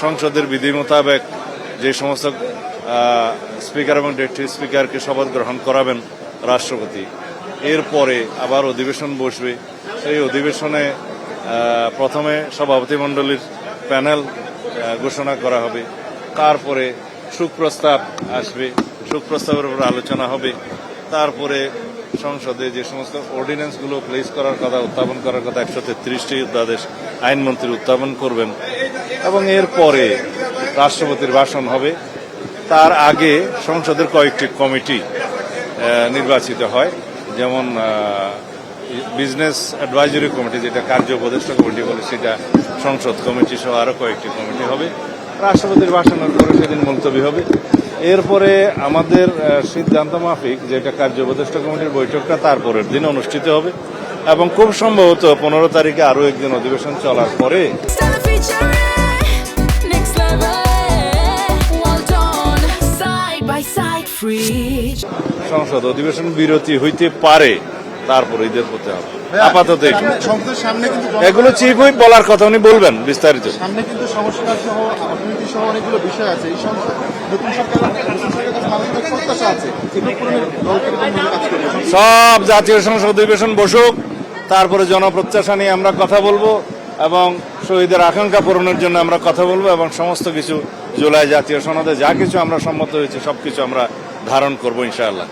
সংসদের বিধি মোতাবেক যে সমস্ত স্পিকার এবং ডেপুটি স্পিকারকে শপথ গ্রহণ করাবেন রাষ্ট্রপতি, এরপরে আবার অধিবেশন বসবে। সেই অধিবেশনে প্রথমে সভাপতিমণ্ডলীর প্যানেল ঘোষণা করা হবে, তারপরে সুপ্রস্তাব আসবে, সুপ্রস্তাবের উপর আলোচনা হবে, তারপরে সংসদে যে সমস্ত অর্ডিন্যান্সগুলো প্লেস করার কথা, উত্থাপন করার কথা 133টি অধ্যাদেশ আইনমন্ত্রী উত্থাপন করবেন এবং এরপরে রাষ্ট্রপতির ভাষণ হবে। তার আগে সংসদের কয়েকটি কমিটি নির্বাচিত হয়, যেমন বিজনেস অ্যাডভাইজরি কমিটি, যেটা কার্য উপদেষ্টা কমিটি বলে, সেটা সংসদ কমিটি সহ আরও কয়েকটি কমিটি হবে। রাষ্ট্রপতির ভাষণের পরে সেদিন মুলতবি হবে। এরপরে আমাদের সিদ্ধান্ত মাফিক যেটা কার্য উপদেষ্টা কমিটির বৈঠকটা তারপরের দিন অনুষ্ঠিত হবে এবং খুব সম্ভবত 15 তারিখে আরও একদিন অধিবেশন চলার পরে সংসদ অধিবেশন বিরতি হইতে পারে, তারপরে ঈদের পথে হবে। আপাতত এগুলো চিফ হুইপ বলার কথা, উনি বলবেন বিস্তারিত। সামনে কিন্তু সংস্কার সহ অর্থনীতি সহ অনেকগুলো বিষয় আছে। এই নতুন সরকারের প্রত্যাশা আছে, সব জাতীয় সংসদ অধিবেশন বসুক, তারপরে জনপ্রত্যাশা নিয়ে আমরা কথা বলবো এবং শহীদের আকাঙ্ক্ষা পূরণের জন্য আমরা কথা বলবো এবং সমস্ত কিছু জুলাই জাতীয় সনদে যা কিছু আমরা সম্মত হয়েছে সবকিছু আমরা ধারণ করবো ইনশাআল্লাহ।